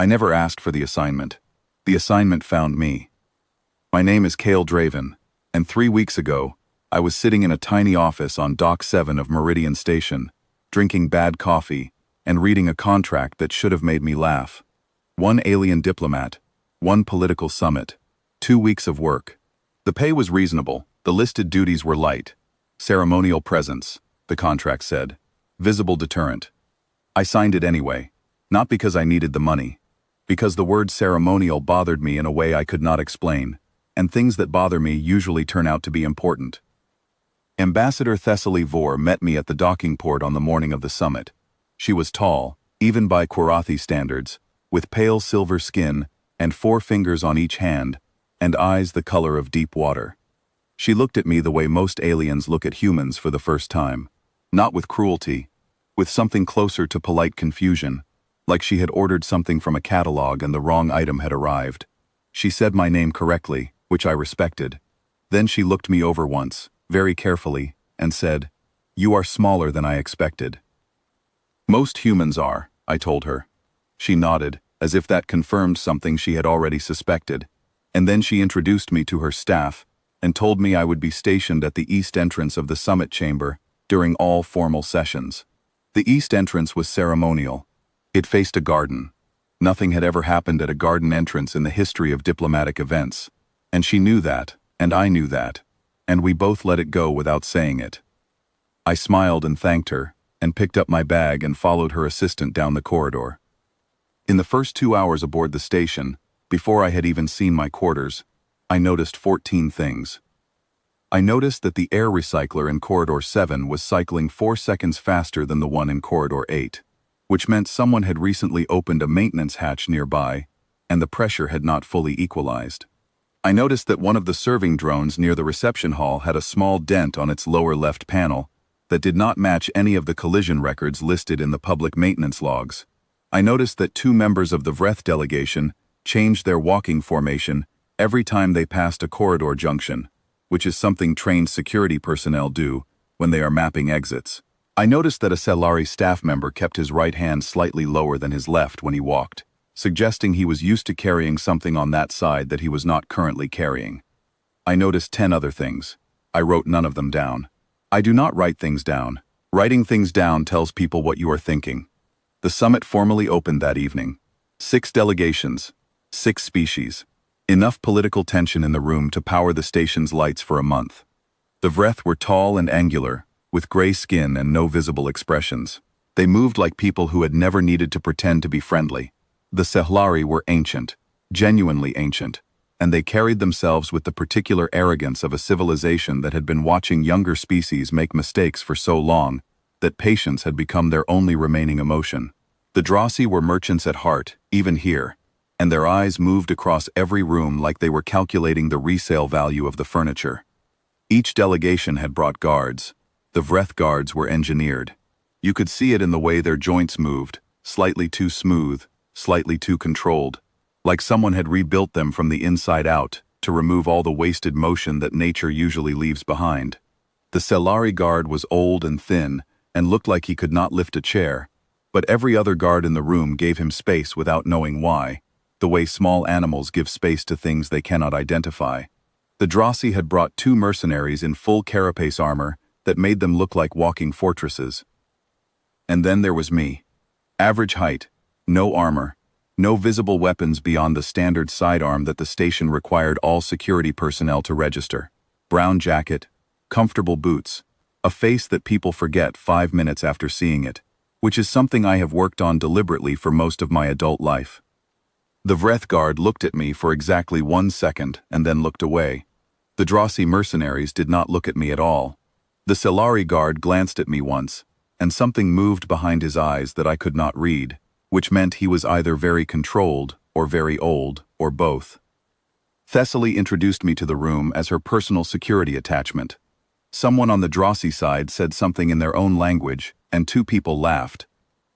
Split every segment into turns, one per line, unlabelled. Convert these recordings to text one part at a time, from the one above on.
I never asked for the assignment. The assignment found me. My name is Cale Draven, and 3 weeks ago, I was sitting in a tiny office on Dock 7 of Meridian Station, drinking bad coffee and reading a contract that should have made me laugh. 1 alien diplomat, 1 political summit, 2 weeks of work. The pay was reasonable, the listed duties were light. Ceremonial presence, the contract said. Visible deterrent. I signed it anyway, not because I needed the money, because the word ceremonial bothered me in a way I could not explain, and things that bother me usually turn out to be important. Ambassador Thessaly Vore met me at the docking port on the morning of the summit. She was tall, even by Kwarathi standards, with pale silver skin and 4 fingers on each hand, and eyes the color of deep water. She looked at me the way most aliens look at humans for the first time, not with cruelty, with something closer to polite confusion, like she had ordered something from a catalog and the wrong item had arrived. She said my name correctly, which I respected. Then she looked me over once, very carefully, and said, "You are smaller than I expected." "Most humans are," I told her. She nodded, as if that confirmed something she had already suspected, and then she introduced me to her staff and told me I would be stationed at the east entrance of the summit chamber during all formal sessions. The east entrance was ceremonial. It faced a garden. Nothing had ever happened at a garden entrance in the history of diplomatic events, and she knew that, and I knew that, and we both let it go without saying it. I smiled and thanked her, and picked up my bag and followed her assistant down the corridor. In the first 2 hours aboard the station, before I had even seen my quarters, I noticed 14 things. I noticed that the air recycler in Corridor 7 was cycling 4 seconds faster than the one in Corridor 8, which meant someone had recently opened a maintenance hatch nearby, and the pressure had not fully equalized. I noticed that one of the serving drones near the reception hall had a small dent on its lower left panel that did not match any of the collision records listed in the public maintenance logs. I noticed that 2 members of the Vreth delegation changed their walking formation every time they passed a corridor junction, which is something trained security personnel do when they are mapping exits. I noticed that a Selari staff member kept his right hand slightly lower than his left when he walked, suggesting he was used to carrying something on that side that he was not currently carrying. I noticed 10 other things. I wrote none of them down. I do not write things down. Writing things down tells people what you are thinking. The summit formally opened that evening. 6 delegations, 6 species. Enough political tension in the room to power the station's lights for a month. The Vreth were tall and angular, with gray skin and no visible expressions. They moved like people who had never needed to pretend to be friendly. The Sehlari were ancient, genuinely ancient, and they carried themselves with the particular arrogance of a civilization that had been watching younger species make mistakes for so long that patience had become their only remaining emotion. The Drossi were merchants at heart, even here, and their eyes moved across every room like they were calculating the resale value of the furniture. Each delegation had brought guards. The Vreth guards were engineered. You could see it in the way their joints moved, slightly too smooth, slightly too controlled, like someone had rebuilt them from the inside out to remove all the wasted motion that nature usually leaves behind. The Selari guard was old and thin and looked like he could not lift a chair, but every other guard in the room gave him space without knowing why, the way small animals give space to things they cannot identify. The Drossi had brought 2 mercenaries in full carapace armor that made them look like walking fortresses. And then there was me. Average height, no armor, no visible weapons beyond the standard sidearm that the station required all security personnel to register. Brown jacket, comfortable boots, a face that people forget 5 minutes after seeing it, which is something I have worked on deliberately for most of my adult life. The Vreth guard looked at me for exactly 1 second and then looked away. The Drossi mercenaries did not look at me at all. The Selari guard glanced at me once, and something moved behind his eyes that I could not read, which meant he was either very controlled or very old, or both. Thessaly introduced me to the room as her personal security attachment. Someone on the Drossi side said something in their own language, and 2 people laughed.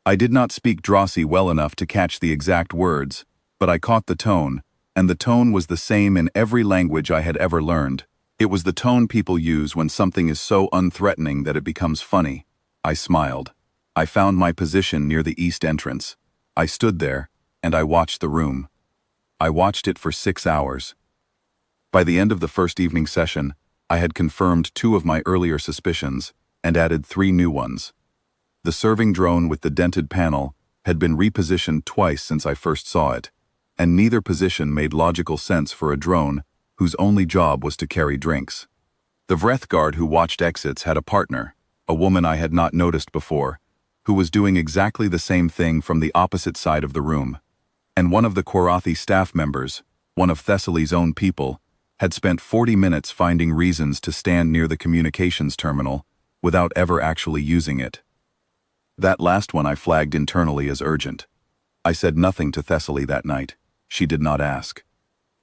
I did not speak Drossi well enough to catch the exact words, but I caught the tone, and the tone was the same in every language I had ever learned. It was the tone people use when something is so unthreatening that it becomes funny. I smiled. I found my position near the east entrance. I stood there, and I watched the room. I watched it for 6 hours. By the end of the first evening session, I had confirmed 2 of my earlier suspicions and added 3 new ones. The serving drone with the dented panel had been repositioned twice since I first saw it, and neither position made logical sense for a drone whose only job was to carry drinks. The Vreth guard who watched exits had a partner, a woman I had not noticed before, who was doing exactly the same thing from the opposite side of the room. And one of the Korathi staff members, one of Thessaly's own people, had spent 40 minutes finding reasons to stand near the communications terminal without ever actually using it. That last one I flagged internally as urgent. I said nothing to Thessaly that night. She did not ask.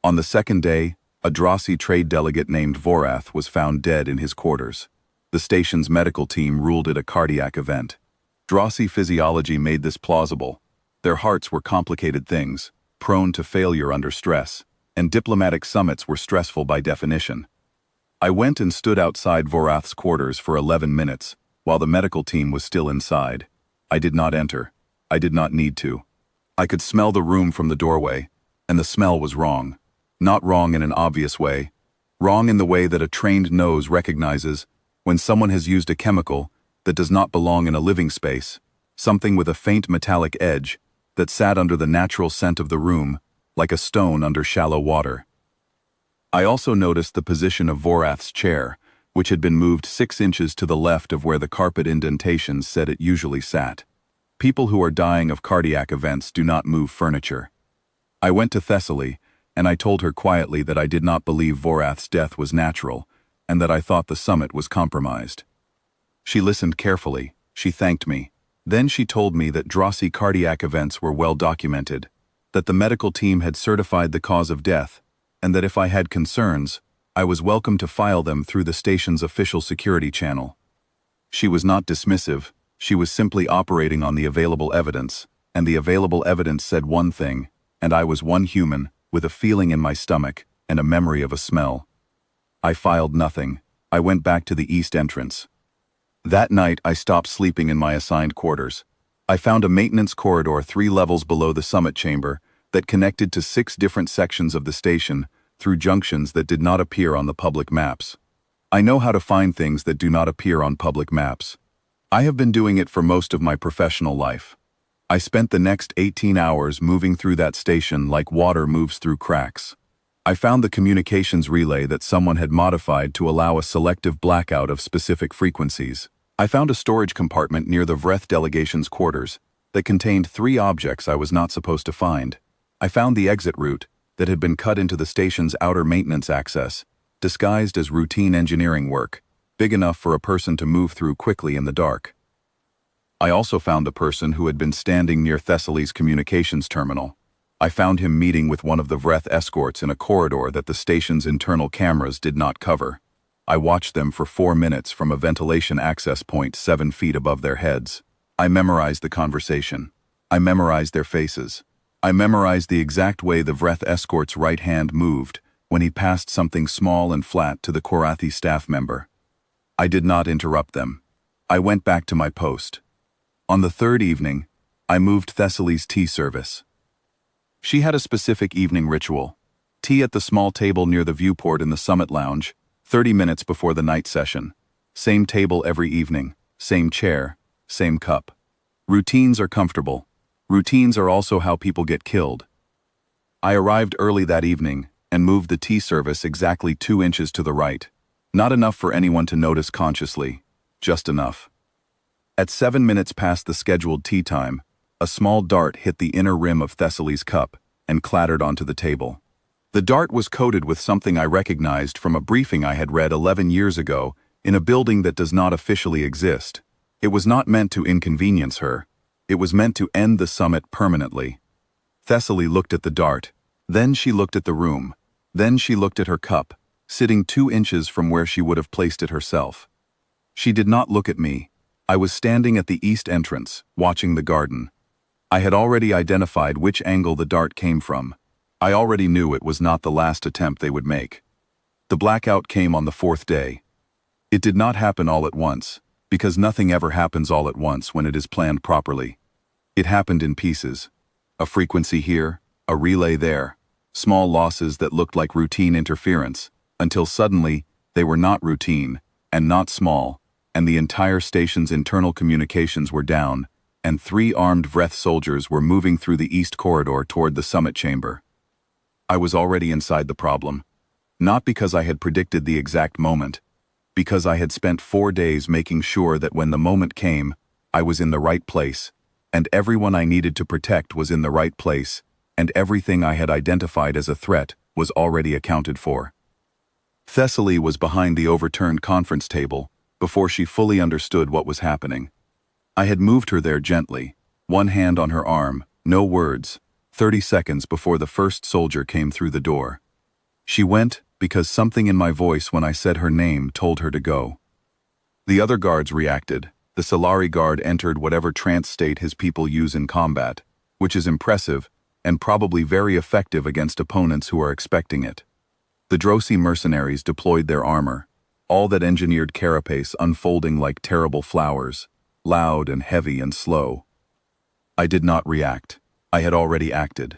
On the second day, a Drossi trade delegate named Vorath was found dead in his quarters. The station's medical team ruled it a cardiac event. Drossi physiology made this plausible. Their hearts were complicated things, prone to failure under stress, and diplomatic summits were stressful by definition. I went and stood outside Vorath's quarters for 11 minutes, while the medical team was still inside. I did not enter. I did not need to. I could smell the room from the doorway, and the smell was wrong. Not wrong in an obvious way. Wrong in the way that a trained nose recognizes when someone has used a chemical that does not belong in a living space, something with a faint metallic edge that sat under the natural scent of the room, like a stone under shallow water. I also noticed the position of Vorath's chair, which had been moved 6 inches to the left of where the carpet indentations said it usually sat. People who are dying of cardiac events do not move furniture. I went to Thessaly, and I told her quietly that I did not believe Vorath's death was natural, and that I thought the summit was compromised. She listened carefully. She thanked me. Then she told me that Drossi cardiac events were well documented, that the medical team had certified the cause of death, and that if I had concerns, I was welcome to file them through the station's official security channel. She was not dismissive, she was simply operating on the available evidence, and the available evidence said one thing, and I was one human, with a feeling in my stomach, and a memory of a smell. I filed nothing. I went back to the east entrance. That night I stopped sleeping in my assigned quarters. I found a maintenance corridor 3 levels below the summit chamber that connected to 6 different sections of the station through junctions that did not appear on the public maps. I know how to find things that do not appear on public maps. I have been doing it for most of my professional life. I spent the next 18 hours moving through that station like water moves through cracks. I found the communications relay that someone had modified to allow a selective blackout of specific frequencies. I found a storage compartment near the Vreth delegation's quarters that contained 3 objects I was not supposed to find. I found the exit route that had been cut into the station's outer maintenance access, disguised as routine engineering work, big enough for a person to move through quickly in the dark. I also found a person who had been standing near Thessaly's communications terminal. I found him meeting with one of the Vreth escorts in a corridor that the station's internal cameras did not cover. I watched them for 4 minutes from a ventilation access point 7 feet above their heads. I memorized the conversation. I memorized their faces. I memorized the exact way the Vreth escort's right hand moved when he passed something small and flat to the Korathi staff member. I did not interrupt them. I went back to my post. On the 3rd evening, I moved Thessaly's tea service. She had a specific evening ritual. Tea at the small table near the viewport in the summit lounge, 30 minutes before the night session. Same table every evening, same chair, same cup. Routines are comfortable. Routines are also how people get killed. I arrived early that evening and moved the tea service exactly 2 inches to the right. Not enough for anyone to notice consciously, just enough. At 7 minutes past the scheduled tea time, a small dart hit the inner rim of Thessaly's cup and clattered onto the table. The dart was coated with something I recognized from a briefing I had read 11 years ago in a building that does not officially exist. It was not meant to inconvenience her. It was meant to end the summit permanently. Thessaly looked at the dart. Then she looked at the room. Then she looked at her cup, sitting 2 inches from where she would have placed it herself. She did not look at me. I was standing at the east entrance, watching the garden. I had already identified which angle the dart came from. I already knew it was not the last attempt they would make. The blackout came on the 4th day. It did not happen all at once, because nothing ever happens all at once when it is planned properly. It happened in pieces. A frequency here, a relay there. Small losses that looked like routine interference, until suddenly, they were not routine, and not small, and the entire station's internal communications were down, and 3 armed Vreth soldiers were moving through the east corridor toward the summit chamber. I was already inside the problem. Not because I had predicted the exact moment, because I had spent 4 days making sure that when the moment came, I was in the right place, and everyone I needed to protect was in the right place, and everything I had identified as a threat was already accounted for. Thessaly was behind the overturned conference table before she fully understood what was happening. I had moved her there gently, one hand on her arm, no words, 30 seconds before the first soldier came through the door. She went because something in my voice when I said her name told her to go. The other guards reacted. The Solari guard entered whatever trance state his people use in combat, which is impressive and probably very effective against opponents who are expecting it. The Drosi mercenaries deployed their armor, all that engineered carapace unfolding like terrible flowers, loud and heavy and slow. I did not react. I had already acted.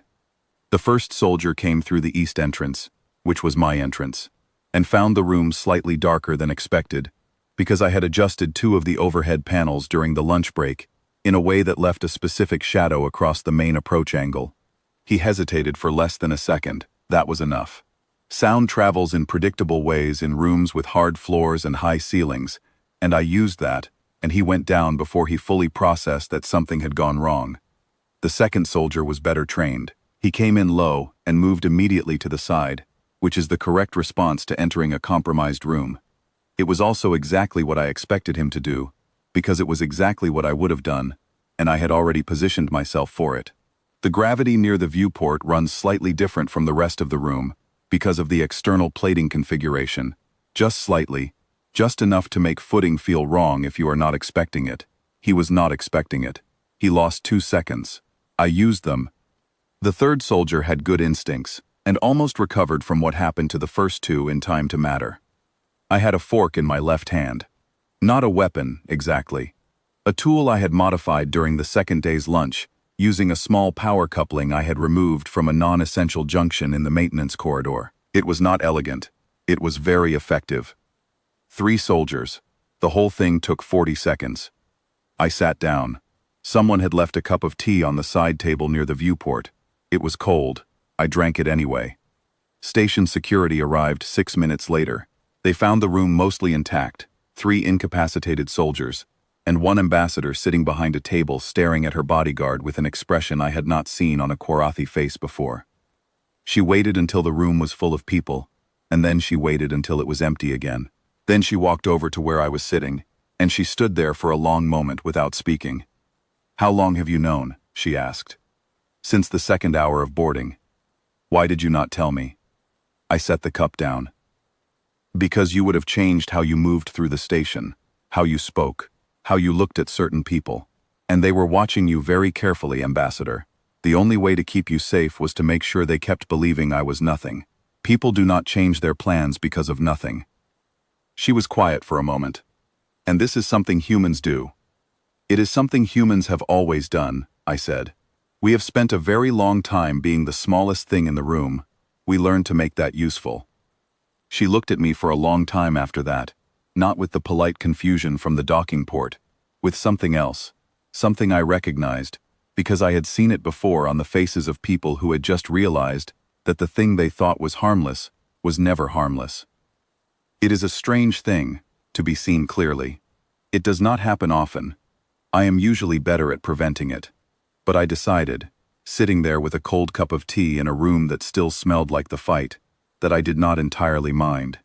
The first soldier came through the east entrance, which was my entrance, and found the room slightly darker than expected, because I had adjusted 2 of the overhead panels during the lunch break in a way that left a specific shadow across the main approach angle. He hesitated for less than a second. That was enough. Sound travels in predictable ways in rooms with hard floors and high ceilings, and I used that, and he went down before he fully processed that something had gone wrong. The second soldier was better trained. He came in low and moved immediately to the side, which is the correct response to entering a compromised room. It was also exactly what I expected him to do, because it was exactly what I would have done, and I had already positioned myself for it. The gravity near the viewport runs slightly different from the rest of the room, because of the external plating configuration, just slightly, just enough to make footing feel wrong if you are not expecting it. He was not expecting it. He lost 2 seconds. I used them. The third soldier had good instincts, and almost recovered from what happened to the first 2 in time to matter. I had a fork in my left hand. Not a weapon, exactly. A tool I had modified during the second day's lunch, using a small power coupling I had removed from a non-essential junction in the maintenance corridor. It was not elegant. It was very effective. 3 soldiers. The whole thing took 40 seconds. I sat down. Someone had left a cup of tea on the side table near the viewport. It was cold. I drank it anyway. Station security arrived 6 minutes later. They found the room mostly intact, 3 incapacitated soldiers, and 1 ambassador sitting behind a table staring at her bodyguard with an expression I had not seen on a Kwarathi face before. She waited until the room was full of people, and then she waited until it was empty again. Then she walked over to where I was sitting, and she stood there for a long moment without speaking. "How long have you known?" she asked. "Since the 2nd hour of boarding." "Why did you not tell me?" I set the cup down. "Because you would have changed how you moved through the station, how you spoke, how you looked at certain people. And they were watching you very carefully, Ambassador. The only way to keep you safe was to make sure they kept believing I was nothing. People do not change their plans because of nothing." She was quiet for a moment. "And this is something humans do." "It is something humans have always done," I said. "We have spent a very long time being the smallest thing in the room. We learned to make that useful." She looked at me for a long time after that, not with the polite confusion from the docking port, with something else, something I recognized, because I had seen it before on the faces of people who had just realized that the thing they thought was harmless was never harmless. It is a strange thing, to be seen clearly. It does not happen often. I am usually better at preventing it. But I decided, sitting there with a cold cup of tea in a room that still smelled like the fight, that I did not entirely mind.